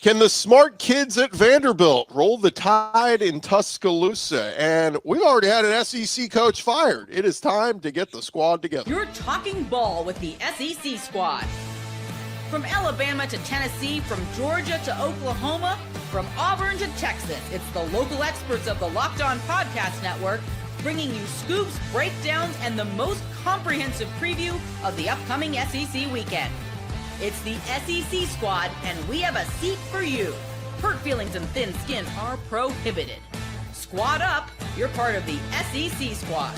Can the smart kids at Vanderbilt roll the tide in Tuscaloosa? And we've already had an SEC coach fired. It is time to get the squad together. You're talking ball with the SEC squad. From Alabama to Tennessee, from Georgia to Oklahoma, from Auburn to Texas, it's the local experts of the Locked On Podcast Network bringing you scoops, breakdowns, and the most comprehensive preview of the upcoming SEC weekend. It's the SEC squad, and we have a seat for you. Hurt feelings and thin skin are prohibited. Squad up, you're part of the SEC squad.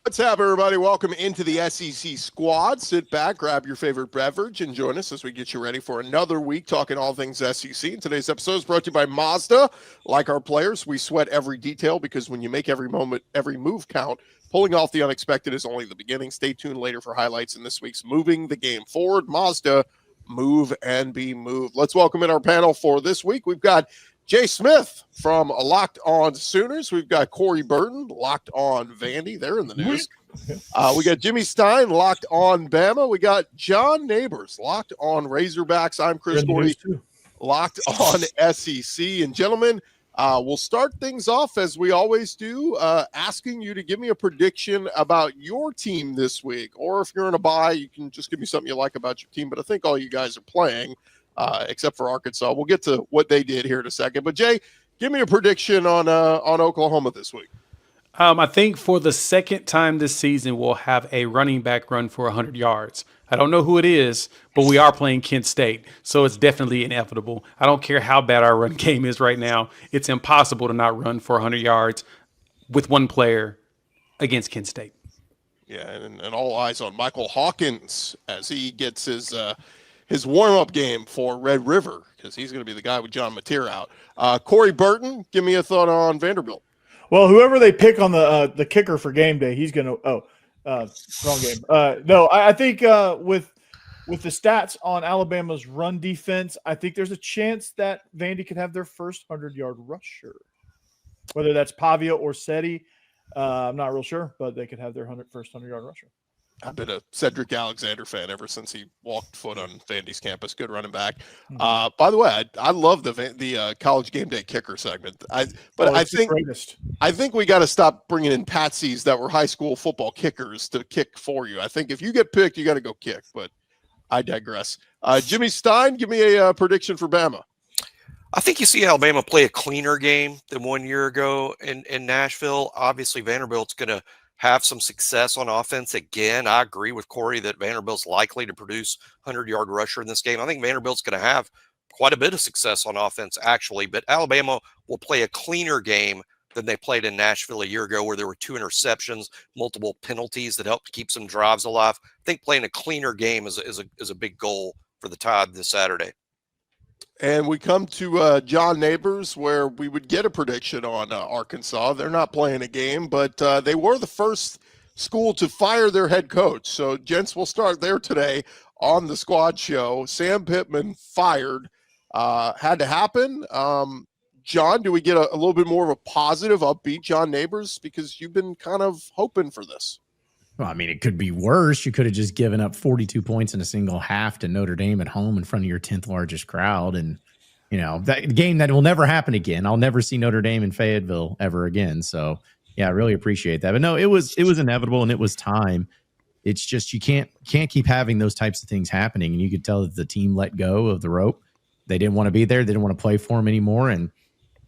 What's up, everybody? Welcome into the SEC squad. Sit back, grab your favorite beverage, and join us as we get you ready for another week talking all things SEC. And today's episode is brought to you by Mazda. Like our players, we sweat every detail because when you make every moment, every move count, pulling off the unexpected is only the beginning. Stay tuned later for highlights in this week's Moving the Game Forward. Mazda, move and be moved. Let's welcome in our panel for this week. We've got Jay Smith from Locked On Sooners. We've got Corey Burton, Locked On Vandy. They're in the news. We got Jimmy Stein, Locked On Bama. We got John Neighbors, Locked On Razorbacks. I'm Chris Gordy, Locked On SEC. And gentlemen, we'll start things off as we always do, asking you to give me a prediction about your team this week. Or if you're in a bye, you can just give me something you like about your team. But I think all you guys are playing. Except for Arkansas. We'll get to what they did here in a second. But, Jay, give me a prediction on Oklahoma this week. I think for the second time this season, we'll have a running back run for 100 yards. I don't know who it is, but we are playing Kent State, so it's definitely inevitable. I don't care how bad our run game is right now. It's impossible to not run for 100 yards with one player against Kent State. Yeah, and all eyes on Michael Hawkins as he gets his warm-up game for Red River, because he's going to be the guy with John Mateer out. Corey Burton, give me a thought on Vanderbilt. Well, whoever they pick on the kicker for game day, he's going to wrong game. No, I think with the stats on Alabama's run defense, I think there's a chance that Vandy could have their first 100-yard rusher. Whether that's Pavia or Seti, I'm not real sure, but they could have their first 100-yard rusher. I've been a Cedric Alexander fan ever since he walked foot on Vandy's campus. Good running back. By the way, I love the college game day kicker segment. I think we got to stop bringing in patsies that were high school football kickers to kick for you. I think if you get picked, you got to go kick. But I digress. Jimmy Stein, give me a prediction for Bama. I think you see Alabama play a cleaner game than 1 year ago in Nashville. Obviously, Vanderbilt's going to have some success on offense again. I agree with Corey that Vanderbilt's likely to produce 100-yard rusher in this game. I think Vanderbilt's going to have quite a bit of success on offense, actually, but Alabama will play a cleaner game than they played in Nashville a year ago, where there were 2 interceptions, multiple penalties that helped keep some drives alive. I think playing a cleaner game is a big goal for the Tide this Saturday. And we come to John Neighbors, where we would get a prediction on Arkansas. They're not playing a game, but they were the first school to fire their head coach. So, gents, we'll start there today on the squad show. Sam Pittman fired. Had to happen. John, do we get a little bit more of a positive, upbeat John Neighbors? Because you've been kind of hoping for this. Well, I mean, it could be worse. You could have just given up 42 points in a single half to Notre Dame at home in front of your 10th largest crowd. And, you know, that game that will never happen again. I'll never see Notre Dame in Fayetteville ever again. So, yeah, I really appreciate that. But no, it was inevitable and it was time. It's just you can't keep having those types of things happening. And you could tell that the team let go of the rope. They didn't want to be there. They didn't want to play for him anymore. And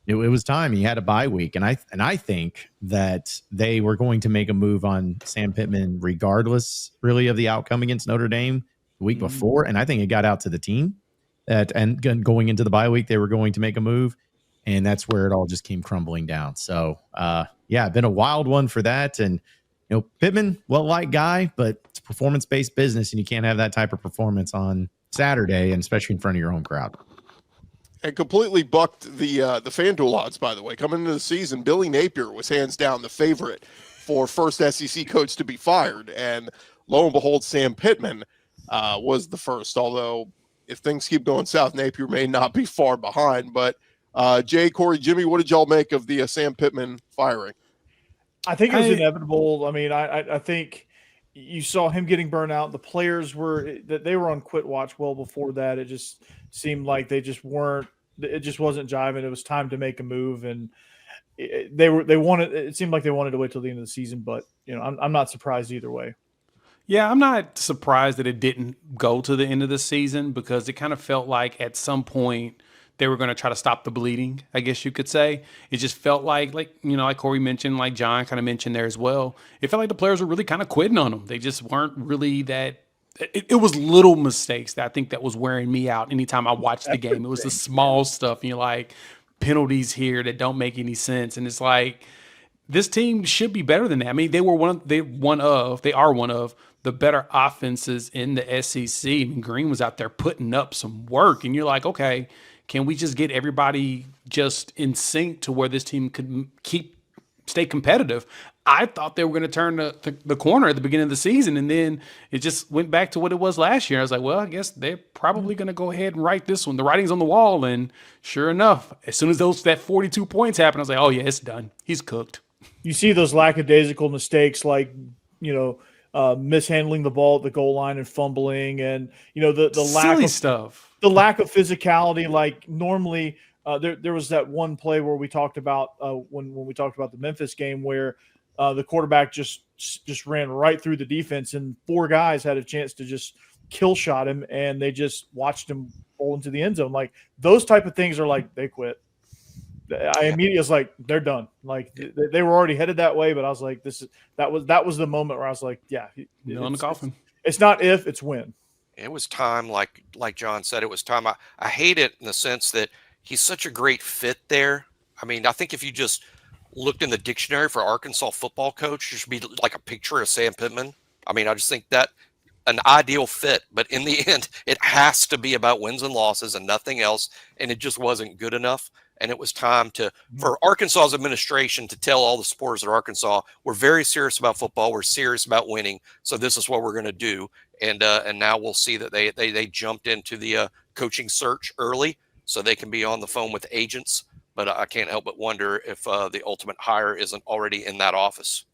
it was time. He had a bye week. And I think that they were going to make a move on Sam Pittman regardless, really, of the outcome against Notre Dame the week before. And I think it got out to the team and going into the bye week, they were going to make a move. And that's where it all just came crumbling down. So, yeah, been a wild one for that. And, you know, Pittman, well-liked guy, but it's performance-based business, and you can't have that type of performance on Saturday, and especially in front of your home crowd. And completely bucked the FanDuel odds, by the way. Coming into the season, Billy Napier was hands down the favorite for first SEC coach to be fired. And lo and behold, Sam Pittman was the first. Although, if things keep going south, Napier may not be far behind. But Jay, Corey, Jimmy, what did y'all make of the Sam Pittman firing? I think it was inevitable. I mean, I think you saw him getting burnt out. The players they were on quit watch well before that. It just seemed like they just weren't. It just wasn't jiving. It was time to make a move, and they wanted. It seemed like they wanted to wait till the end of the season, but I'm not surprised either way. Yeah, I'm not surprised that it didn't go to the end of the season because it kind of felt like at some point they were going to try to stop the bleeding, I guess you could say. It just felt like like Corey mentioned, like John kind of mentioned there as well. It felt like the players were really kind of quitting on them. They just weren't really that. It was little mistakes that I think that was wearing me out anytime I watched the game. It was the small stuff, and you're like, penalties here that don't make any sense. And it's like, this team should be better than that. I mean, they are one of the better offenses in the SEC. I mean, Green was out there putting up some work, and you're like, okay, can we just get everybody just in sync to where this team could stay competitive? I thought they were going to turn the corner at the beginning of the season, and then it just went back to what it was last year. I was like, well, I guess they're probably going to go ahead and write this one. The writing's on the wall, and sure enough, as soon as that 42 points happened, I was like, oh yeah, it's done. He's cooked. You see those lackadaisical mistakes like, mishandling the ball at the goal line and fumbling, and the lack of stuff. The lack of physicality. Like normally, there was that one play where we talked about when we talked about the Memphis game where the quarterback just ran right through the defense, and 4 guys had a chance to just kill shot him, and they just watched him roll into the end zone. Like those type of things are like they quit. I immediately was like, they're done. Like they were already headed that way, but I was like, that was the moment where I was like, yeah, on the coffin. It's not if, it's when. It was time, like John said, it was time. I hate it in the sense that he's such a great fit there. I mean, I think if you just looked in the dictionary for Arkansas football coach, there should be like a picture of Sam Pittman. I mean, I just think that an ideal fit, but in the end, it has to be about wins and losses and nothing else. And it just wasn't good enough. And it was time for Arkansas's administration to tell all the supporters at Arkansas, we're very serious about football. We're serious about winning. So this is what we're going to do. And now we'll see that they jumped into the coaching search early so they can be on the phone with agents. But I can't help but wonder if the ultimate hire isn't already in that office.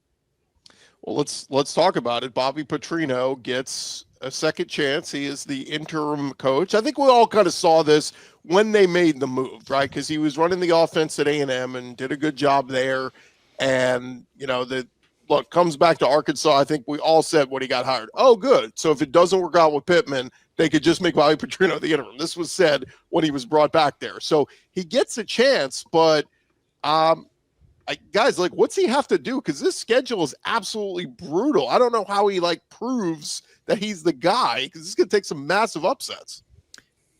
Well, let's talk about it. Bobby Petrino gets a second chance. He is the interim coach. I think we all kind of saw this when they made the move, right? Because he was running the offense at A&M and did a good job there. And, comes back to Arkansas. I think we all said when he got hired, oh, good. So if it doesn't work out with Pittman, they could just make Bobby Petrino the interim. This was said when he was brought back there. So he gets a chance, but guys, what's he have to do? Because this schedule is absolutely brutal. I don't know how he proves that he's the guy, because this is going to take some massive upsets.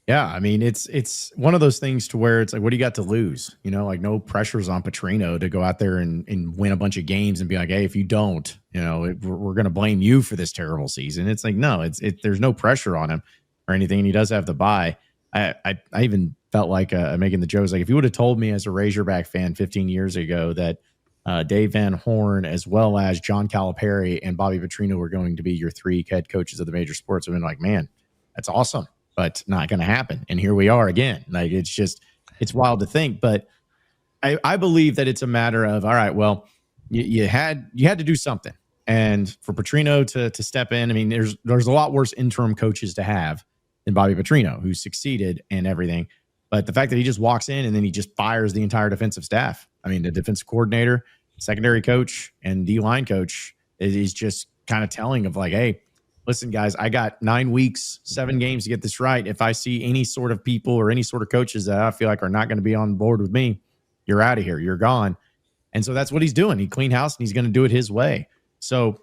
Yeah, I mean, it's one of those things to where it's like, what do you got to lose? No pressures on Petrino to go out there and win a bunch of games and be like, hey, if you don't, we're going to blame you for this terrible season. It's like, no, there's no pressure on him or anything, and he does have to buy. I even felt like making the jokes, like if you would have told me as a Razorback fan 15 years ago that Dave Van Horn, as well as John Calipari and Bobby Petrino were going to be your 3 head coaches of the major sports, I've been like, man, that's awesome, but not going to happen. And here we are again. Like, it's wild to think, but I believe that it's a matter of, all right, well, you had to do something. And for Petrino to step in, I mean, there's a lot worse interim coaches to have than Bobby Petrino, who succeeded and everything. But the fact that he just walks in and then he just fires the entire defensive staff. I mean, the defensive coordinator, secondary coach, and D-line coach is just kind of telling of like, hey, listen, guys, I got 9 weeks, 7 games to get this right. If I see any sort of people or any sort of coaches that I feel like are not going to be on board with me, you're out of here. You're gone. And so that's what he's doing. He cleaned house and he's going to do it his way. So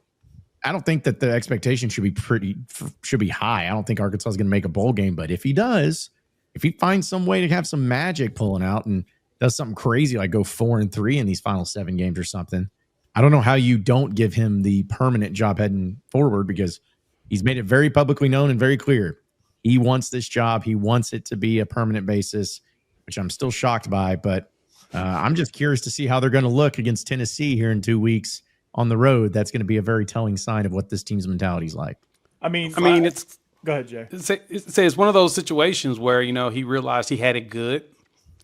I don't think that the expectation should be high. I don't think Arkansas is going to make a bowl game, but if he does, if he finds some way to have some magic pulling out and does something crazy, like go 4-3 in these final 7 games or something, I don't know how you don't give him the permanent job heading forward, because he's made it very publicly known and very clear. He wants this job. He wants it to be a permanent basis, which I'm still shocked by, but I'm just curious to see how they're going to look against Tennessee here in 2 weeks on the road. That's going to be a very telling sign of what this team's mentality is like. I mean, it's go ahead, Jay. It's one of those situations where, he realized he had it good.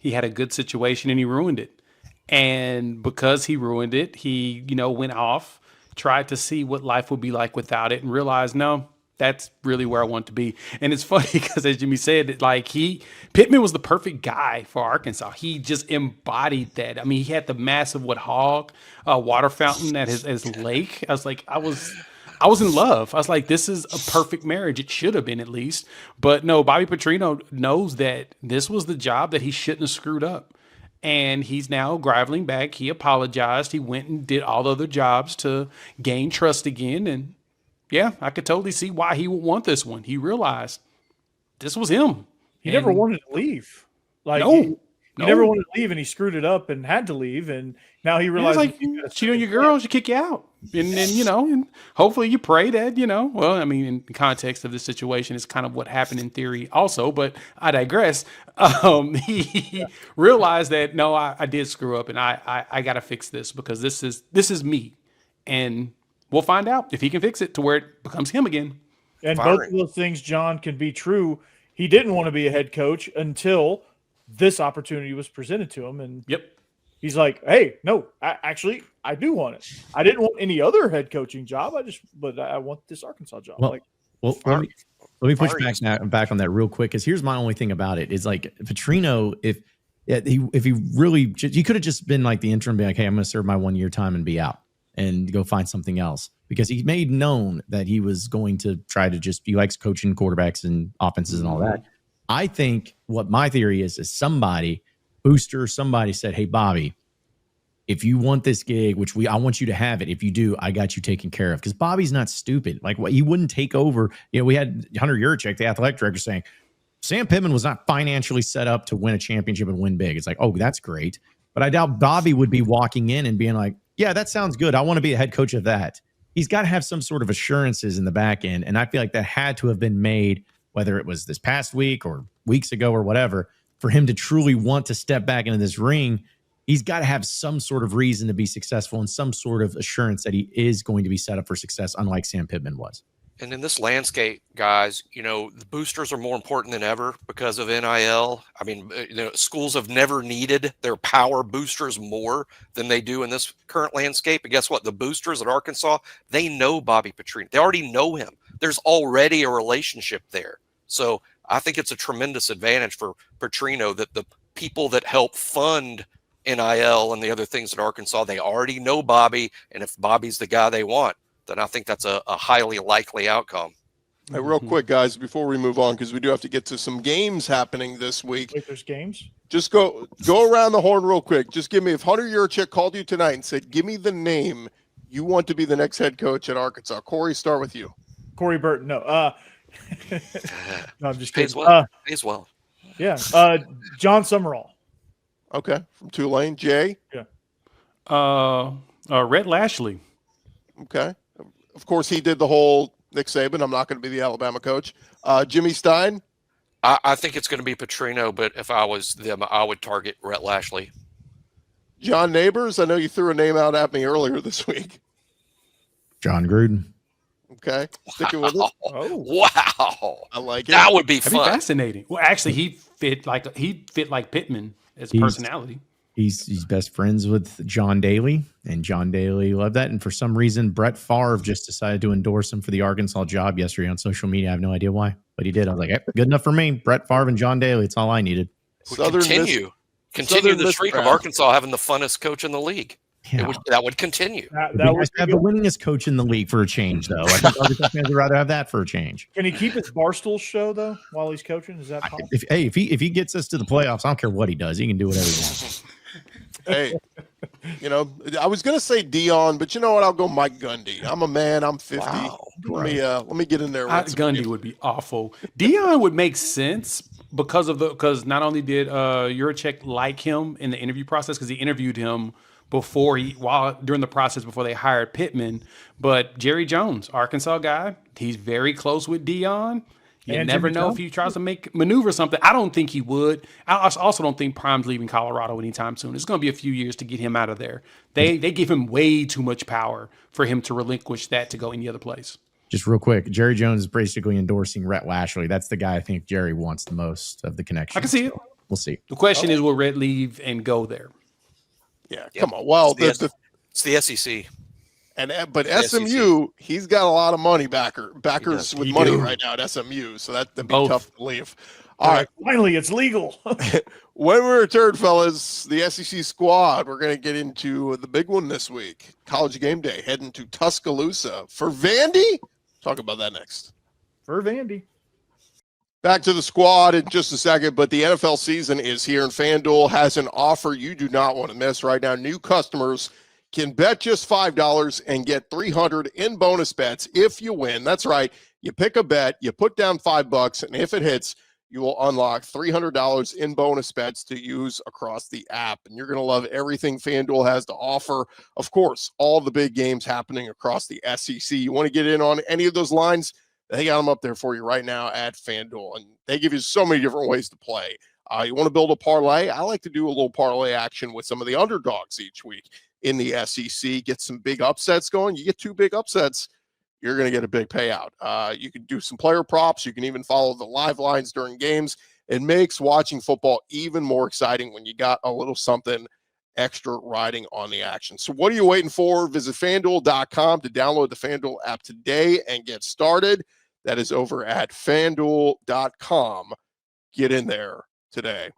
He had a good situation and he ruined it. And because he ruined it, he, went off, tried to see what life would be like without it and realized, no, that's really where I want to be. And it's funny because, as Jimmy said, like Pittman was the perfect guy for Arkansas. He just embodied that. I mean, he had the massive hog water fountain at his lake. I was in love. I was like, this is a perfect marriage. It should have been, at least. But no, Bobby Petrino knows that this was the job that he shouldn't have screwed up. And he's now groveling back. He apologized. He went and did all the other jobs to gain trust again. And yeah, I could totally see why he would want this one. He realized this was him. He never wanted to leave. Like, No. he never wanted to leave, and he screwed it up and had to leave. And now he realized, like, cheat on your girl, she kick you out. And then, and hopefully you pray that, well, I mean, in the context of this situation, it's kind of what happened in theory also, but I digress. He realized that, no, I did screw up, and I got to fix this, because this is me. And we'll find out if he can fix it to where it becomes him again. And both of those things, John, can be true. He didn't want to be a head coach until this opportunity was presented to him. And he's like, hey, no, I do want it. I didn't want any other head coaching job. But I want this Arkansas job. Let me push back on that real quick, because here's my only thing about it is, like, Petrino, if he really, he could have just been like the interim, be like, hey, I'm going to serve my 1 year time and be out and go find something else, because he made known that he was going to try to he likes coaching quarterbacks and offenses and all that. I think what my theory is somebody said, hey, Bobby, if you want this gig, I want you to have it. If you do, I got you taken care of. Because Bobby's not stupid. Like, he wouldn't take over. We had Hunter Yurchek, the athletic director, saying Sam Pittman was not financially set up to win a championship and win big. It's like, oh, that's great. But I doubt Bobby would be walking in and being like, yeah, that sounds good. I want to be a head coach of that. He's got to have some sort of assurances in the back end. And I feel like that had to have been made, whether it was this past week or weeks ago or whatever, for him to truly want to step back into this ring. He's got to have some sort of reason to be successful and some sort of assurance that he is going to be set up for success, unlike Sam Pittman was. And in this landscape, guys, the boosters are more important than ever because of NIL. I mean, schools have never needed their power boosters more than they do in this current landscape. And guess what? The boosters at Arkansas, they know Bobby Petrino. They already know him. There's already a relationship there. So I think it's a tremendous advantage for Petrino that the people that help fund NIL and the other things at Arkansas, they already know Bobby. And if Bobby's the guy they want, then I think that's a highly likely outcome. Hey, real quick, guys, before we move on, because we do have to get to some games happening this week. Wait, there's games? Just go around the horn real quick. Just give me, if Hunter Yurchek called you tonight and said, give me the name you want to be the next head coach at Arkansas. Corey, start with you. Corey Burton. No. No, I'm just kidding. Pays well. Yeah. John Summerall. Okay. From Tulane. Jay? Yeah. Rhett Lashley. Okay. Of course, he did the whole Nick Saban, I'm not going to be the Alabama coach. Jimmy Stein? I think it's going to be Petrino, but if I was them, I would target Rhett Lashley. John Neighbors? I know you threw a name out at me earlier this week. John Gruden. Okay. Sticking with it. Oh. Wow. I like it. That would be That'd fun. be fascinating. Well, actually, he fit like Pittman as a personality. He's best friends with John Daly, and John Daly loved that. And for some reason, Brett Favre just decided to endorse him for the Arkansas job yesterday on social media. I have no idea why, but he did. I was like, hey, good enough for me. Brett Favre and John Daly. It's all I needed. Continue the streak of Arkansas having the funnest coach in the league. Yeah. That would continue. That would have the winningest coach in the league for a change, though. I think Arkansas fans would rather have that for a change. Can he keep his Barstool show though while he's coaching? Is that possible? If he gets us to the playoffs, I don't care what he does. He can do whatever he wants. Hey, I was gonna say Dion, but you know what? I'll go Mike Gundy. I'm a man. I'm 50. Wow. Let me get in there. Gundy would be awful. Dion would make sense because not only did Yurchek like him in the interview process, because he interviewed him during the process before they hired Pittman, but Jerry Jones, Arkansas guy, he's very close with Dion. You never know if he tries to maneuver something. I don't think he would. I also don't think Prime's leaving Colorado anytime soon. It's going to be a few years to get him out of there. They give him way too much power for him to relinquish that to go any other place. Just real quick, Jerry Jones is basically endorsing Rhett Lashley. That's the guy I think Jerry wants the most of the connection. I can see it. We'll see. The question is, will Rhett leave and go there? Yeah, come on. Well, it's the SEC. But The SEC. SMU, he's got a lot of backers with He money do. right now at SMU, so that'd be Both. tough to leave. All All right, right, finally, it's legal. when we return, fellas, the SEC squad, we're going to get into the big one this week. College game day, heading to Tuscaloosa for Vandy. Talk about that next. For Vandy. Back to the squad in just a second, but the NFL season is here, and FanDuel has an offer you do not want to miss right now. New customers can bet just $5 and get $300 in bonus bets if you win. That's right. You pick a bet, you put down $5, and if it hits, you will unlock $300 in bonus bets to use across the app. And you're going to love everything FanDuel has to offer. Of course, all the big games happening across the SEC. You want to get in on any of those lines? They got them up there for you right now at FanDuel, and they give you so many different ways to play. You want to build a parlay? I like to do a little parlay action with some of the underdogs each week in the SEC. Get some big upsets going. You get 2 big upsets, you're going to get a big payout. You can do some player props. You can even follow the live lines during games. It makes watching football even more exciting when you got a little something extra riding on the action. So what are you waiting for? Visit FanDuel.com to download the FanDuel app today and get started. That is over at FanDuel.com. Get in there today.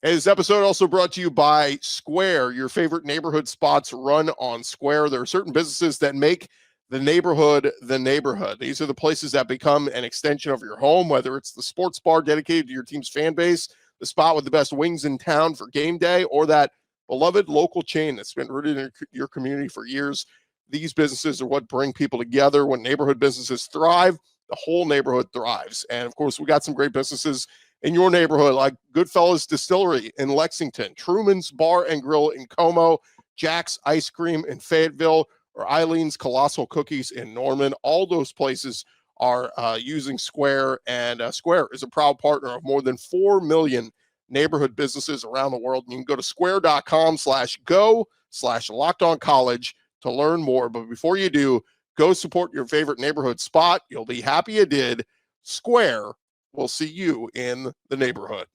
Hey, this episode also brought to you by Square. Your favorite neighborhood spots run on Square. There are certain businesses that make the neighborhood the neighborhood. These are the places that become an extension of your home, whether it's the sports bar dedicated to your team's fan base, the spot with the best wings in town for game day, or that beloved local chain that's been rooted in your community for years. These businesses are what bring people together. When neighborhood businesses thrive, the whole neighborhood thrives. And of course, we got some great businesses in your neighborhood, like Goodfellas Distillery in Lexington, Truman's Bar and Grill in Como, Jack's Ice Cream in Fayetteville, or Eileen's Colossal Cookies in Norman. All those places are using Square, and Square is a proud partner of more than 4 million neighborhood businesses around the world. And you can go to square.com/go/lockedoncollege to learn more. But before you do, go support your favorite neighborhood spot. You'll be happy you did. Square will see you in the neighborhood.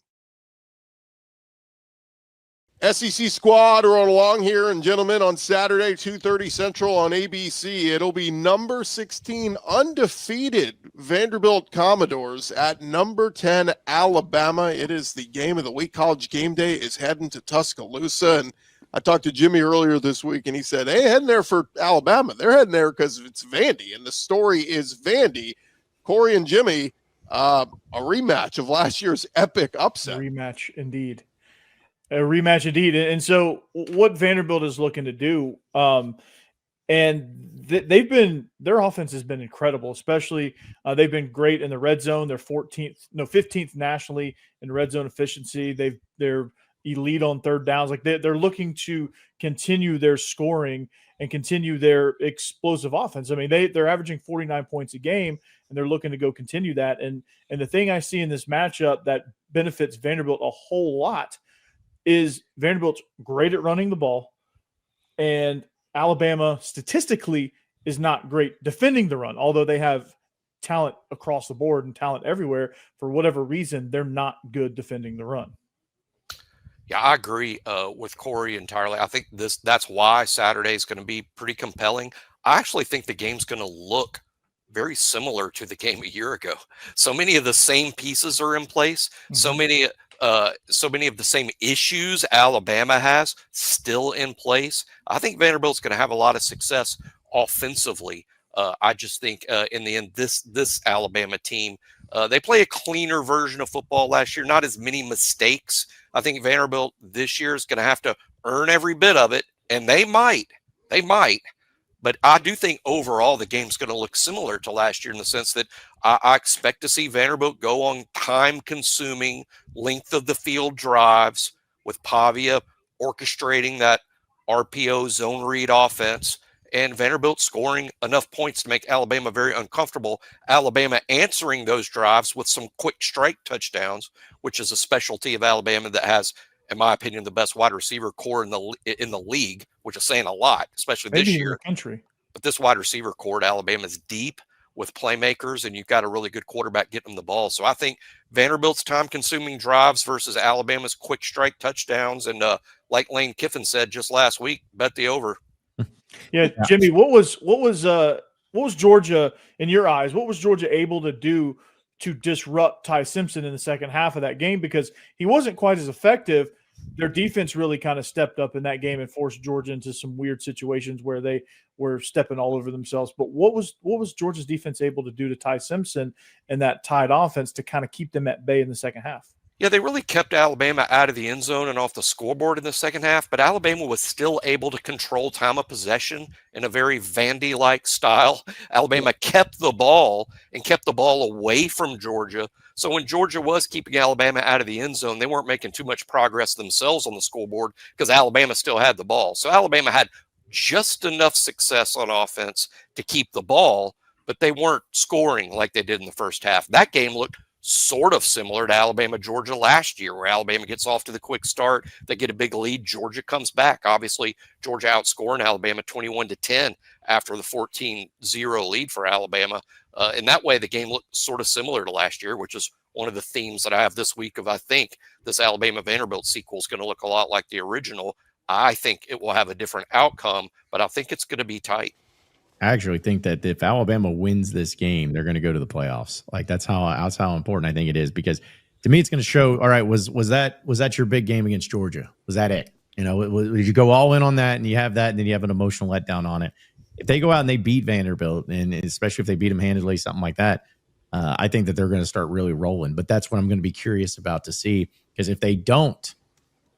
SEC squad rolling along here, and gentlemen, on Saturday, 2:30 Central on ABC, it'll be number 16 undefeated Vanderbilt Commodores at number 10 Alabama. It is the game of the week. College game day is heading to Tuscaloosa, and I talked to Jimmy earlier this week, and he said, they ain't heading there for Alabama. They're heading there because it's Vandy, and the story is Vandy. Corey and Jimmy, a rematch of last year's epic upset. Rematch indeed. A rematch indeed. And so what Vanderbilt is looking to do, their offense has been incredible, especially they've been great in the red zone. They're 15th nationally in red zone efficiency. They're elite on third downs. Like they're looking to continue their scoring and continue their explosive offense. I mean, they're averaging 49 points a game, and they're looking to go continue that. And the thing I see in this matchup that benefits Vanderbilt a whole lot is Vanderbilt's great at running the ball, and Alabama statistically is not great defending the run, although they have talent across the board and talent everywhere. For whatever reason, they're not good defending the run. Yeah, I agree with Corey entirely. I think that's why Saturday is going to be pretty compelling. I actually think the game's going to look very similar to the game a year ago. So many of the same pieces are in place. Mm-hmm. So many of the same issues Alabama has still in place. I think Vanderbilt's going to have a lot of success offensively. I just think in the end, this Alabama team, they play a cleaner version of football last year. Not as many mistakes. I think Vanderbilt this year is going to have to earn every bit of it, and they might. But I do think overall the game's going to look similar to last year in the sense that I expect to see Vanderbilt go on time-consuming, length of the field drives with Pavia orchestrating that RPO zone read offense, and Vanderbilt scoring enough points to make Alabama very uncomfortable. Alabama answering those drives with some quick strike touchdowns, which is a specialty of Alabama that has, in my opinion, the best wide receiver core in the league, which is saying a lot, especially maybe this in year. The country. But this wide receiver core at Alabama is deep with playmakers, and you've got a really good quarterback getting them the ball. So I think Vanderbilt's time-consuming drives versus Alabama's quick strike touchdowns, and like Lane Kiffin said just last week, bet the over. Yeah, Jimmy, what was Georgia in your eyes? What was Georgia able to do to disrupt Ty Simpson in the second half of that game? Because he wasn't quite as effective. Their defense really kind of stepped up in that game and forced Georgia into some weird situations where they were stepping all over themselves. But what was Georgia's defense able to do to Ty Simpson and that tied offense to kind of keep them at bay in the second half? Yeah, they really kept Alabama out of the end zone and off the scoreboard in the second half, but Alabama was still able to control time of possession in a very Vandy-like style. Alabama kept the ball and kept the ball away from Georgia. So when Georgia was keeping Alabama out of the end zone, they weren't making too much progress themselves on the scoreboard because Alabama still had the ball. So Alabama had just enough success on offense to keep the ball, but they weren't scoring like they did in the first half. That game looked sort of similar to Alabama-Georgia last year, where Alabama gets off to the quick start. They get a big lead. Georgia comes back. Obviously, Georgia outscoring Alabama 21-10 after the 14-0 lead for Alabama. In that way, the game looked sort of similar to last year, which is one of the themes that I have this week of, I think this Alabama-Vanderbilt sequel is going to look a lot like the original. I think it will have a different outcome, but I think it's going to be tight. I actually think that if Alabama wins this game, they're going to go to the playoffs. Like that's how important I think it is, because to me, it's going to show. All right, was that your big game against Georgia? Was that it? You know, did you go all in on that and you have that, and then you have an emotional letdown on it? If they go out and they beat Vanderbilt, and especially if they beat them handedly, something like that, I think that they're going to start really rolling. But that's what I'm going to be curious about to see, because if they don't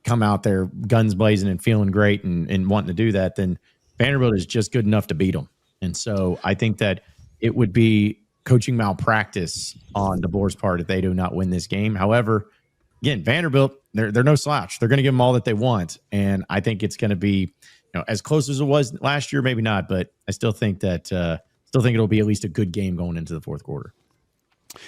come out there guns blazing and feeling great and wanting to do that, then Vanderbilt is just good enough to beat them. And so I think that it would be coaching malpractice on DeBoer's part if they do not win this game. However, again, Vanderbilt, they're no slouch. They're going to give them all that they want. And I think it's going to be, as close as it was last year, maybe not, but I still think that it'll be at least a good game going into the fourth quarter.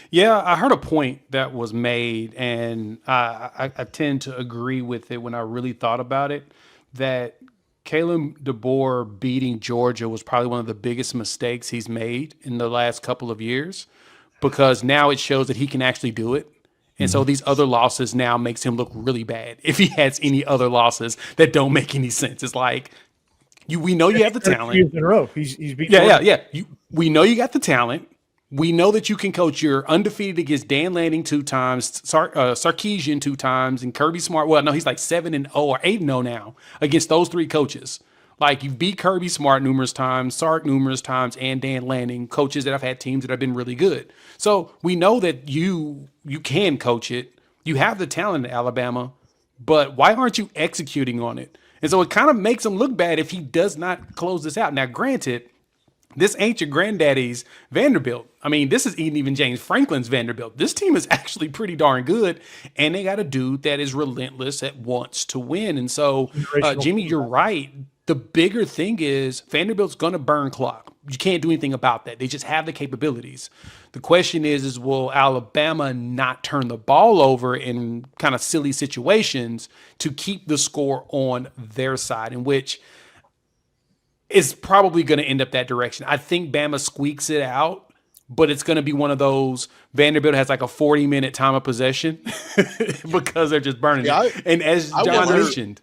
Yeah, I heard a point that was made, and I tend to agree with it when I really thought about it, that Kalen DeBoer beating Georgia was probably one of the biggest mistakes he's made in the last couple of years, because now it shows that he can actually do it. And so these other losses now makes him look really bad if he has any other losses that don't make any sense. It's like, we know you have the talent. Years in a row. He's beat Yeah. We know you got the talent. We know that you can coach. You're undefeated against Dan Lanning 2 times, Sarkisian 2 times, and Kirby Smart. Well, no, he's like 7-0 or 8-0 now against those 3 coaches. Like, you beat Kirby Smart numerous times, Sark numerous times, and Dan Lanning, coaches that have had teams that have been really good. So we know that you can coach it. You have the talent in Alabama, but why aren't you executing on it? And so it kind of makes him look bad if he does not close this out. Now, granted, this ain't your granddaddy's Vanderbilt. I mean, this is even James Franklin's Vanderbilt. This team is actually pretty darn good, and they got a dude that is relentless, that wants to win. And so, Jimmy, you're right. The bigger thing is Vanderbilt's going to burn clock. You can't do anything about that. They just have the capabilities. The question is will Alabama not turn the ball over in kind of silly situations to keep the score on their side, in which is probably going to end up that direction. I think Bama squeaks it out, but it's going to be one of those Vanderbilt has like a 40-minute time of possession because they're just burning it. And as John mentioned,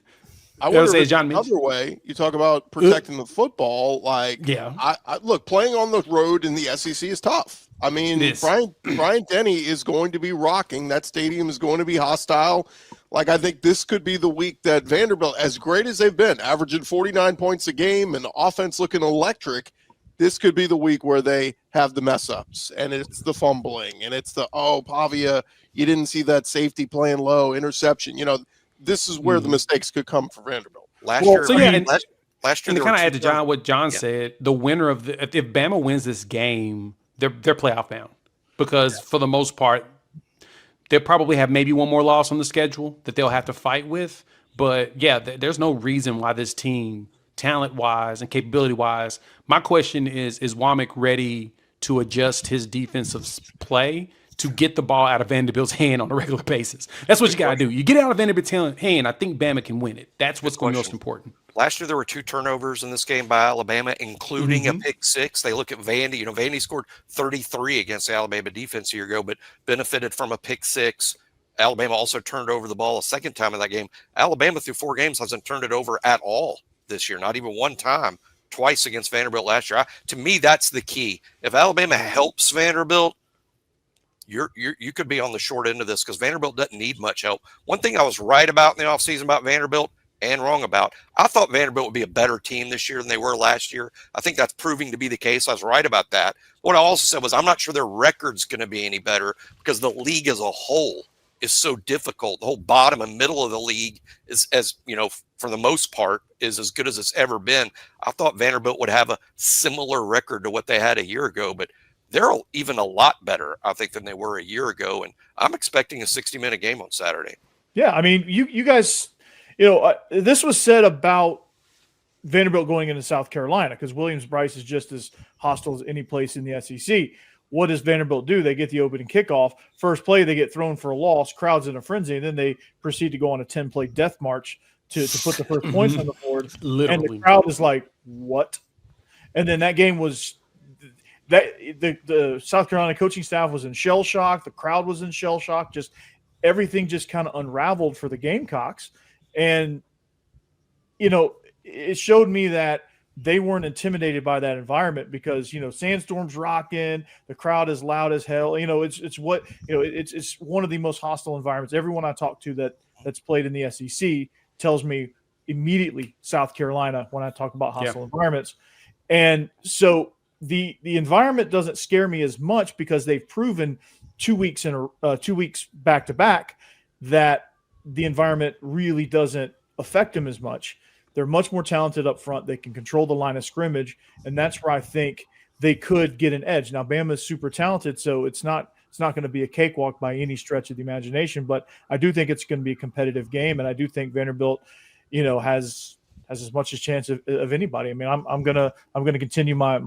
I would say another way. You talk about protecting the football. Like, I look, playing on the road in the SEC is tough. I mean, Brian Denny is going to be rocking. That stadium is going to be hostile. Like, I think this could be the week that Vanderbilt, as great as they've been, averaging 49 points a game and offense looking electric, this could be the week where they have the mess ups, and it's the fumbling, and it's the, Pavia, you didn't see that safety playing low, interception. This is where the mistakes could come for Vanderbilt. Last year, last year, to kind of add to John what John said, the winner of if Bama wins this game, they're playoff bound, because for the most part, they'll probably have maybe one more loss on the schedule that they'll have to fight with. But there's no reason why this team, talent-wise and capability-wise, my question is Womack ready to adjust his defensive play to get the ball out of Vanderbilt's hand on a regular basis? That's what you got to do. You get it out of Vanderbilt's hand, I think Bama can win it. That's what's going to be most important. Last year, there were 2 turnovers in this game by Alabama, including a pick 6. They look at Vandy. Vandy scored 33 against the Alabama defense a year ago, but benefited from a pick 6. Alabama also turned over the ball a second time in that game. Alabama, through 4 games, hasn't turned it over at all this year, not even one time. twice against Vanderbilt last year. To me, that's the key. If Alabama helps Vanderbilt, you could be on the short end of this, because Vanderbilt doesn't need much help. One thing I was right about in the offseason about Vanderbilt, and wrong about, I thought Vanderbilt would be a better team this year than they were last year. I think that's proving to be the case. I was right about that. What I also said was I'm not sure their record's going to be any better, because the league as a whole is so difficult. The whole bottom and middle of the league is, as you know, for the most part, is as good as it's ever been. I thought Vanderbilt would have a similar record to what they had a year ago, but they're even a lot better, I think, than they were a year ago. And I'm expecting a 60-minute game on Saturday. Yeah, I mean, you guys, this was said about Vanderbilt going into South Carolina, because Williams-Brice is just as hostile as any place in the SEC. What does Vanderbilt do? They get the opening kickoff. First play, they get thrown for a loss, crowds in a frenzy, and then they proceed to go on a 10-play death march to put the first points on the board. Literally. And the crowd is like, what? And then that game was – the South Carolina coaching staff was in shell shock. The crowd was in shell shock. Just everything just kind of unraveled for the Gamecocks. And, it showed me that they weren't intimidated by that environment, because, Sandstorm's rocking, the crowd is loud as hell. It's one of the most hostile environments. Everyone I talk to that's played in the SEC tells me immediately South Carolina when I talk about hostile environments. And so the environment doesn't scare me as much, because they've proven 2 weeks back to back that the environment really doesn't affect them as much. They're much more talented up front. They can control the line of scrimmage, and that's where I think they could get an edge. Now, Bama is super talented, so it's not going to be a cakewalk by any stretch of the imagination, but I do think it's going to be a competitive game, and I do think Vanderbilt, has as much a chance of anybody. I mean, I'm gonna continue my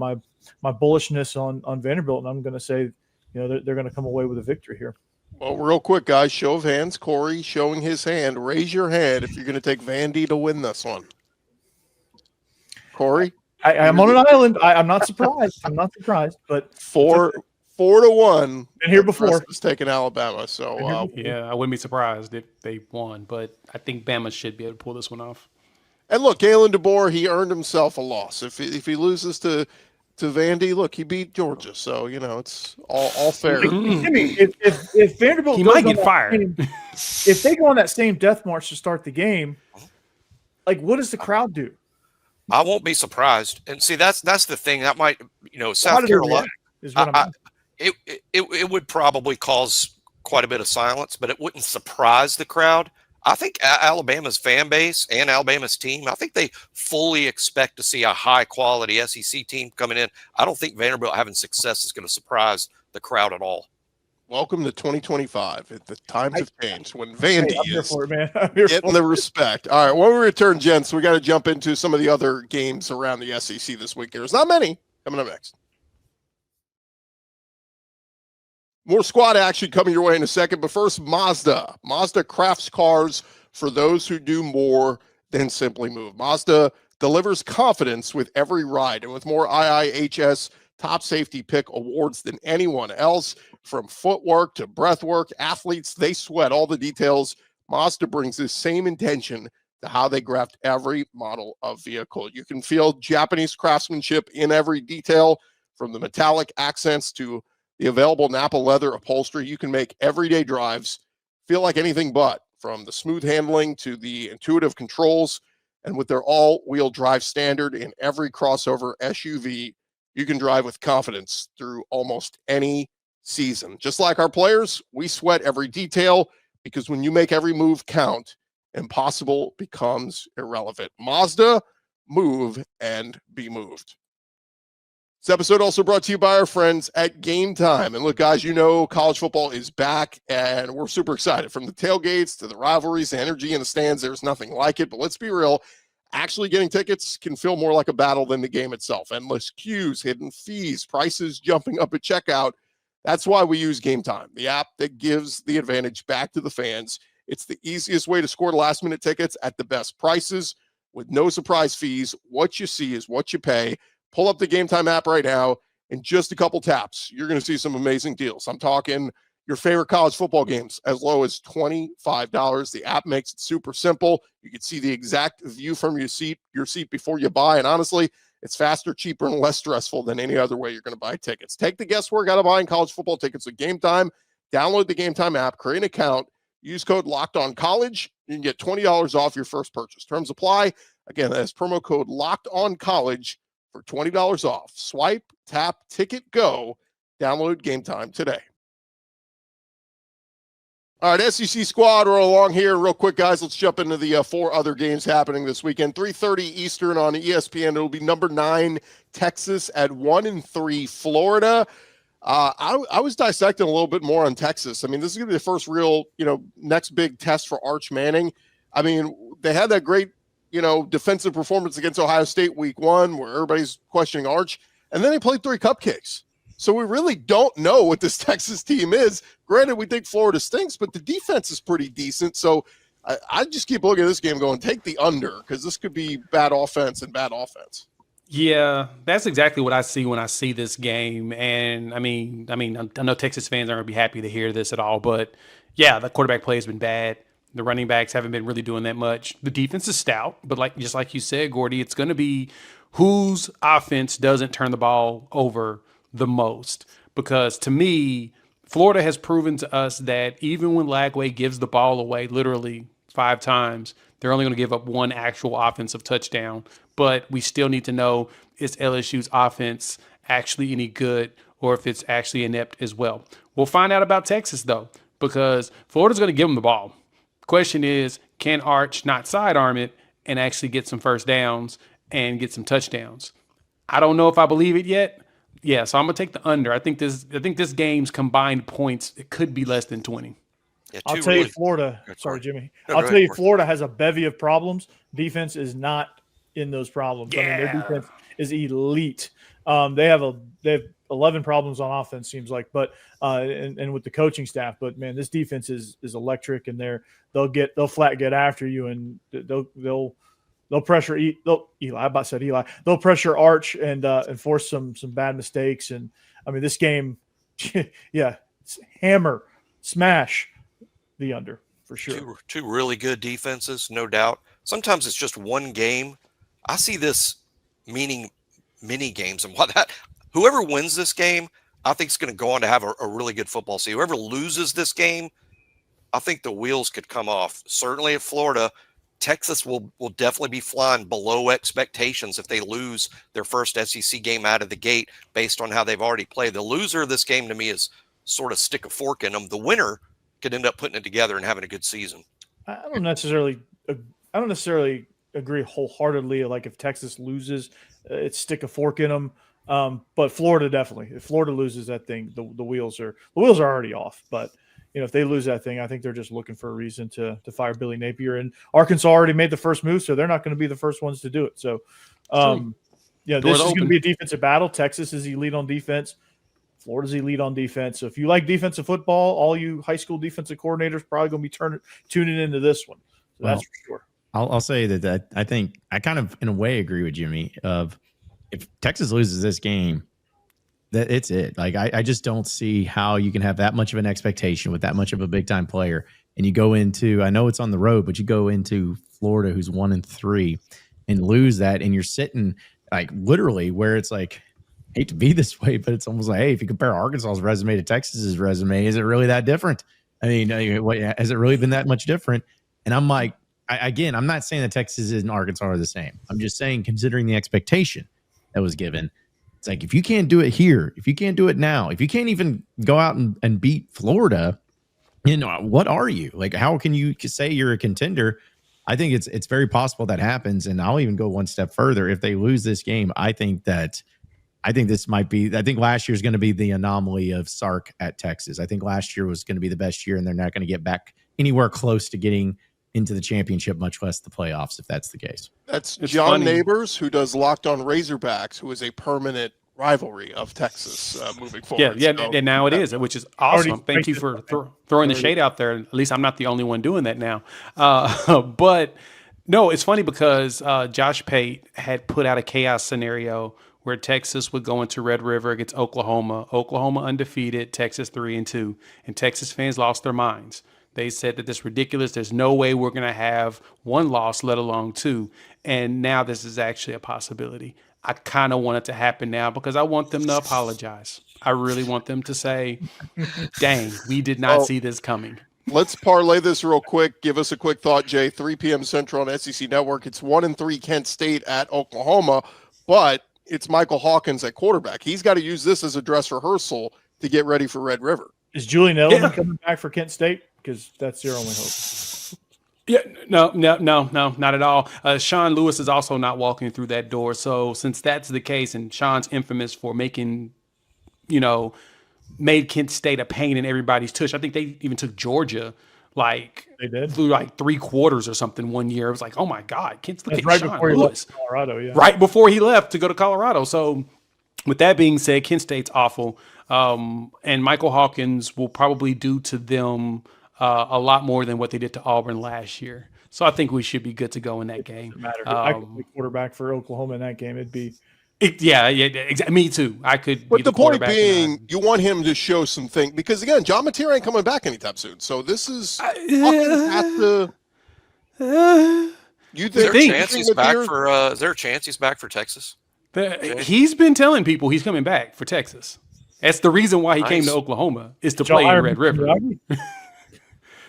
bullishness on Vanderbilt, and I'm going to say, they're going to come away with a victory here. Well, real quick, guys, show of hands. Corey showing his hand. Raise your hand if you're going to take Vandy to win this one. Corey? I'm on an island. I'm not surprised. But 4-1. Been here before. It's taking Alabama. So I wouldn't be surprised if they won, but I think Bama should be able to pull this one off. And look, Kalen DeBoer, he earned himself a loss. If he loses to Vandy, look, he beat Georgia, so it's all fair. If Vanderbilt, he might get fired. If they go on that same death march to start the game, what does the crowd do? I won't be surprised. And see, that's the thing that might, South Carolina is what I'm. It would probably cause quite a bit of silence, but it wouldn't surprise the crowd. I think Alabama's fan base and Alabama's team, I think they fully expect to see a high-quality SEC team coming in. I don't think Vanderbilt having success is going to surprise the crowd at all. Welcome to 2025. The times have changed when Vandy is getting the respect. All right, when we return, gents, we got to jump into some of the other games around the SEC this week. There's not many. Coming up next. More squad action coming your way in a second, but first, Mazda. Mazda crafts cars for those who do more than simply move. Mazda delivers confidence with every ride, and with more IIHS top safety pick awards than anyone else, from footwork to breathwork, athletes, they sweat all the details. Mazda brings this same intention to how they craft every model of vehicle. You can feel Japanese craftsmanship in every detail, from the metallic accents to the available Napa leather upholstery. You can make everyday drives feel like anything but, from the smooth handling to the intuitive controls. And with their all-wheel drive standard in every crossover SUV, you can drive with confidence through almost any season. Just like our players, we sweat every detail, because when you make every move count, impossible becomes irrelevant. Mazda, move and be moved. This episode also brought to you by our friends at Game Time. And look, guys, college football is back, and we're super excited. From the tailgates to the rivalries, the energy in the stands, there's nothing like it. But let's be real, actually getting tickets can feel more like a battle than the game itself. Endless queues, hidden fees, prices jumping up at checkout. That's why we use Game Time, the app that gives the advantage back to the fans. It's the easiest way to score last-minute tickets at the best prices with no surprise fees. What you see is what you pay. Pull up the Game Time app right now. In just a couple taps, you're going to see some amazing deals. I'm talking your favorite college football games as low as $25. The app makes it super simple. You can see the exact view from your seat before you buy. And honestly, It's faster, cheaper, and less stressful than any other way you're going to buy tickets. Take the guesswork out of buying college football tickets with Game Time. Download the Game Time app, create an account, use code LOCKEDONCollege. You can get $20 off your first purchase. Terms apply. Again, that's promo code LOCKEDONCollege for $20 off. Swipe, tap, ticket, go. Download Game Time today. All right, SEC squad, we're along here. Real quick, guys, let's jump into the 4 other games happening this weekend. 3:30 Eastern on ESPN. It'll be number 9, Texas at 1-3, Florida. I was dissecting a little bit more on Texas. I mean, this is going to be the first real, next big test for Arch Manning. I mean, they had that great, defensive performance against Ohio State week 1 where everybody's questioning Arch, and then they played 3 cupcakes. So we really don't know what this Texas team is. Granted, we think Florida stinks, but the defense is pretty decent. So I just keep looking at this game going, take the under, because this could be bad offense and bad offense. Yeah, that's exactly what I see when I see this game. And I mean, I know Texas fans aren't going to be happy to hear this at all, but yeah, the quarterback play has been bad. The running backs haven't been really doing that much. The defense is stout, but just like you said, Gordy, it's going to be whose offense doesn't turn the ball over the most. Because to me, Florida has proven to us that even when Lagway gives the ball away literally 5 times, they're only going to give up 1 actual offensive touchdown. But we still need to know, is LSU's offense actually any good, or if it's actually inept as well. We'll find out about Texas, though, because Florida's going to give them the ball. Question is, can Arch not sidearm it and actually get some first downs and get some touchdowns? I don't know if I believe it yet. Yeah, so I'm gonna take the under. I think this game's combined points, it could be less than 20. Yeah, I'll tell you, Florida. Sorry, Jimmy. I'll tell you, Florida has a bevy of problems. Defense is not in those problems. Yeah. I mean, their defense is elite. They have 11 problems on offense, seems like, but and with the coaching staff. But man, this defense is electric, and they'll flat get after you, and they'll pressure Eli. They'll pressure Arch and force some bad mistakes. And I mean, this game, yeah, hammer, smash the under for sure. Two really good defenses, no doubt. Sometimes it's just one game. I see this meaning mini games, and whoever wins this game, I think is going to go on to have a really good football season. Whoever loses this game, I think the wheels could come off. Certainly at Florida, Texas will definitely be flying below expectations if they lose their first SEC game out of the gate based on how they've already played. The loser of this game to me is sort of stick a fork in them. The winner could end up putting it together and having a good season. I don't necessarily agree wholeheartedly. Like if Texas loses, it's stick a fork in them. But Florida definitely. If Florida loses that thing, the wheels are already off. But if they lose that thing, I think they're just looking for a reason to fire Billy Napier. And Arkansas already made the first move, so they're not going to be the first ones to do it. So, this is going to be a defensive battle. Texas is elite on defense. Florida's elite on defense. So if you like defensive football, all you high school defensive coordinators probably going to be tuning into this one. So that's for sure. I'll say that I think I kind of, in a way, agree with Jimmy. Of if Texas loses this game, that it's it. Like I just don't see how you can have that much of an expectation with that much of a big time player, and you go into, I know it's on the road, but you go into Florida, who's 1-3, and lose that, and you're sitting like literally where it's like, hate to be this way, but it's almost like, hey, if you compare Arkansas's resume to Texas's resume, is it really that different? I mean, has it really been that much different? And I'm like, I'm not saying that Texas and Arkansas are the same. I'm just saying, considering the expectation that was given, it's like, if you can't do it here, if you can't do it now, if you can't even go out and beat Florida, what are you? Like, how can you say you're a contender? I think it's very possible that happens. And I'll even go one step further. If they lose this game, I think this might be, I think last year's going to be the anomaly of Sark at Texas. I think last year was going to be the best year, and they're not going to get back anywhere close to getting into the championship, much less the playoffs, if that's the case. That's John Neighbors, who does Locked on Razorbacks, who is a permanent rivalry of Texas moving forward. Yeah, and now it is, which is awesome. Thank you for throwing the shade out there. At least I'm not the only one doing that now. But no, it's funny because Josh Pate had put out a chaos scenario where Texas would go into Red River against Oklahoma undefeated, Texas 3-2, and Texas fans lost their minds. They said that this is ridiculous. There's no way we're going to have one loss, let alone 2. And now this is actually a possibility. I kind of want it to happen now because I want them to apologize. I really want them to say, dang, we did not see this coming. Let's parlay this real quick. Give us a quick thought, Jay. 3 p.m. Central on SEC Network. It's 1-3 Kent State at Oklahoma, but it's Michael Hawkins at quarterback. He's got to use this as a dress rehearsal to get ready for Red River. Is Julian Edelman coming back for Kent State? Because that's their only hope. Yeah, no, not at all. Sean Lewis is also not walking through that door. So since that's the case, and Sean's infamous for making, made Kent State a pain in everybody's tush. I think they even took Georgia they did through 3 quarters or something one year. It was like, oh my God, Kent's look at right Sean before he Lewis. left Colorado, yeah. Right before he left to go to Colorado. So with that being said, Kent State's awful. And Michael Hawkins will probably do to them a lot more than what they did to Auburn last year. So I think we should be good to go in that game. Matter. I could be quarterback for Oklahoma in that game. It'd be exactly. Me too. I could. But the point being, you want him to show some things because again, John Mateer ain't coming back anytime soon. So this is you think? Is there a chance he's back for? Is there a chance he's back for Texas? He's been telling people he's coming back for Texas. That's the reason why he came to Oklahoma is to play in Red River.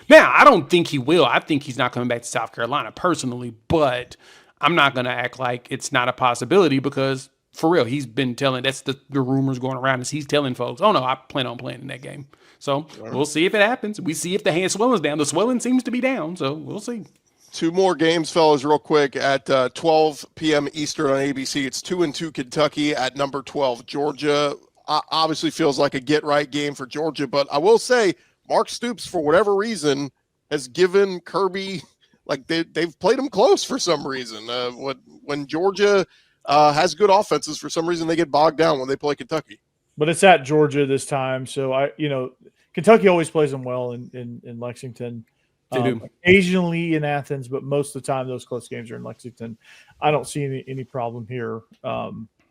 Now, I don't think he will. I think he's not coming back to South Carolina personally, but I'm not going to act like it's not a possibility because, for real, he's been telling, that's the rumors going around is he's telling folks, oh, no, I plan on playing in that game. So we'll see if it happens. We see if the hand swelling's down. The swelling seems to be down, so we'll see. 2 more games, fellas, real quick. At 12 p.m. Eastern on ABC, it's 2-2 Kentucky at number 12 Georgia. Obviously feels like a get-right game for Georgia, but I will say Mark Stoops, for whatever reason, has given Kirby they've played him close for some reason. When Georgia has good offenses, for some reason they get bogged down when they play Kentucky. But it's at Georgia this time, so Kentucky always plays them well in Lexington. They do. Occasionally in Athens, but most of the time those close games are in Lexington. I don't see any problem here.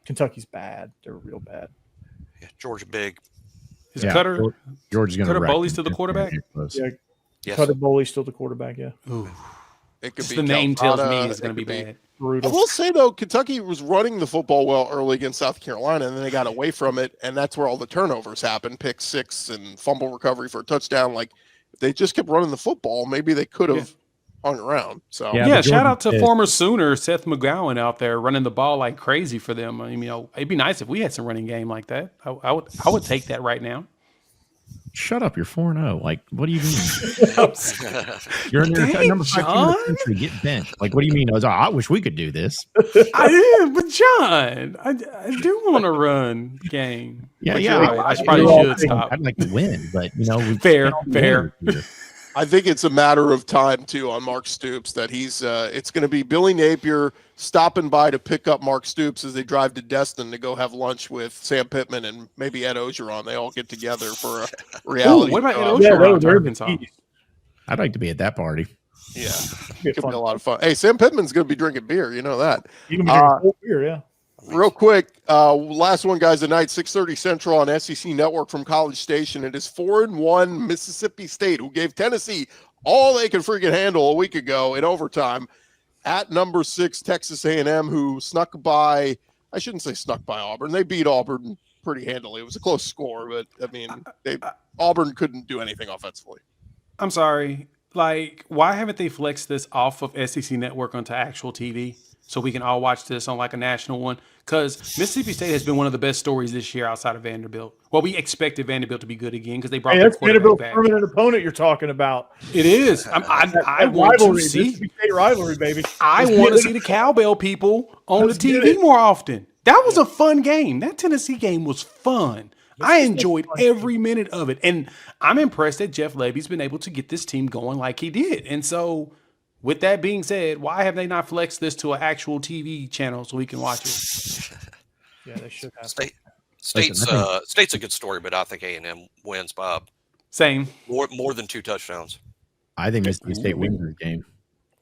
Kentucky's bad; they're real bad. Yeah, Georgia big. Is Cutter Georgia's going to Cutter Bowley still the quarterback? Yeah, yes. Cutter Bowley still the quarterback. Yeah. Ooh. It could be The name tells Calzada, me it's going to be bad. Brutal. I will say, though, Kentucky was running the football well early against South Carolina, and then they got away from it, and that's where all the turnovers happened, pick 6 and fumble recovery for a touchdown. Like, if they just kept running the football, maybe they could have hung around. So Shout out to former Sooner Seth McGowan out there running the ball like crazy for them. I mean, it'd be nice if we had some running game like that. I would take that right now. Shut up! You're 4-0. Like, what do you mean? You're number 5 team in the country. Get benched. Like, what do you mean? I wish we could do this. I am, but John, I do want to run game. Yeah. Right. I probably should stop. I'd like to win, but fair. I think it's a matter of time too on Mark Stoops that he's. It's going to be Billy Napier stopping by to pick up Mark Stoops as they drive to Destin to go have lunch with Sam Pittman and maybe Ed Ogeron. They all get together for a reality. What about Ed Ogeron? Arkansas? I'd like to be at that party. Yeah, it could be a lot of fun. Hey, Sam Pittman's going to be drinking beer. You know that. You can be drinking full beer, yeah. Real quick, last one, guys, tonight, 6:30 Central on SEC Network from College Station. It is 4-1 Mississippi State, who gave Tennessee all they could freaking handle a week ago in overtime, at number 6 Texas A&M, who snuck by. I shouldn't say snuck by Auburn. They beat Auburn pretty handily. It was a close score, but I mean, Auburn couldn't do anything offensively. I'm sorry. Like, why haven't they flexed this off of SEC Network onto actual TV so we can all watch this on like a national one? Because Mississippi State has been one of the best stories this year outside of Vanderbilt. Well, we expected Vanderbilt to be good again because they brought their quarterback back. Permanent opponent you're talking about. It is. I want to see Mississippi State rivalry, baby. I want to see the cowbell people on the TV more often. That was a fun game. That Tennessee game was fun. I enjoyed every minute of it. And I'm impressed that Jeff Levy's been able to get this team going like he did. And so, with that being said, why have they not flexed this to an actual TV channel so we can watch it? Yeah, they should have. State's a good story, but I think A&M wins by Same. more than 2 touchdowns. I think Mississippi State wins this game.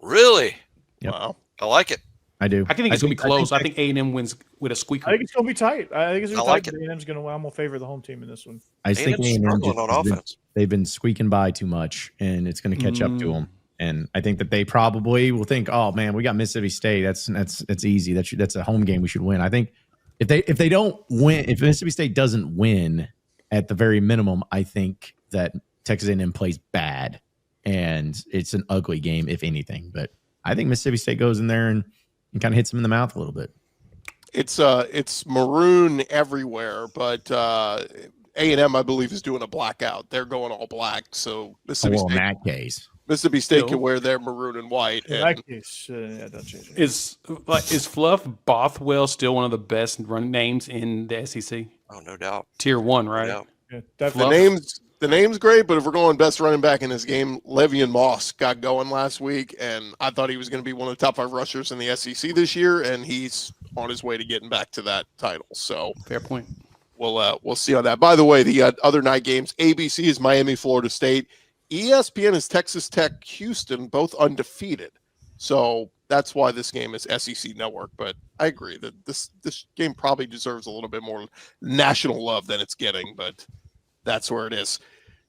Really? Yep. Wow. I like it. I do. I think it's going to be close. I think A&M wins with a squeaker. I think it's going to be tight. I think it's going to be like tight. A&M's going to. I'm going to favor the home team in this one. I think A&M's struggling on offense. They've been squeaking by too much, and it's going to catch up to them. And I think that they probably will think, oh man, we got Mississippi State. That's easy. That's a home game we should win. I think if they don't win, if Mississippi State doesn't win at the very minimum, I think that Texas A&M plays bad and it's an ugly game, if anything. But I think Mississippi State goes in there and kind of hits them in the mouth a little bit. It's maroon everywhere, but A&M, I believe, is doing a blackout. They're going all black. So Mississippi State, in that case, Mississippi State can wear their maroon and white. In that case, don't change it. Is Fluff Bothwell still one of the best run names in the SEC? Oh, no doubt. Tier 1, right? No doubt. Yeah, The definitely. name's great, but if we're going best running back in this game, Le'Veon Moss got going last week, and I thought he was going to be one of the top 5 rushers in the SEC this year, and he's on his way to getting back to that title. So Fair point. we'll see on that. By the way, the other night games, ABC is Miami, Florida State. ESPN is Texas Tech, Houston, both undefeated. So that's why this game is SEC Network. But I agree that this game probably deserves a little bit more national love than it's getting, but that's where it is.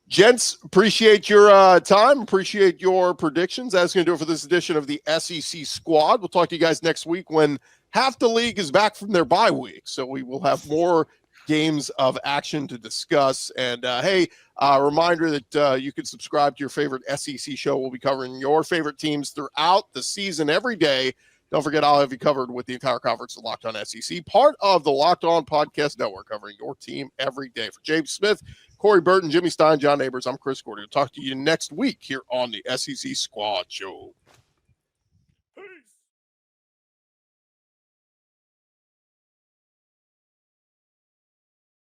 Gents, appreciate your time. Appreciate your predictions. That's going to do it for this edition of the SEC Squad. We'll talk to you guys next week when half the league is back from their bye week. So we will have more games of action to discuss. And hey, a reminder that you can subscribe to your favorite SEC show. We'll be covering your favorite teams throughout the season every day. Don't forget, I'll have you covered with the entire conference of Locked On SEC, part of the Locked On Podcast Network, covering your team every day. For James Smith, Corey Burton, Jimmy Stein, John Neighbors, I'm Chris Gordy. We'll talk to you next week here on the SEC Squad Show.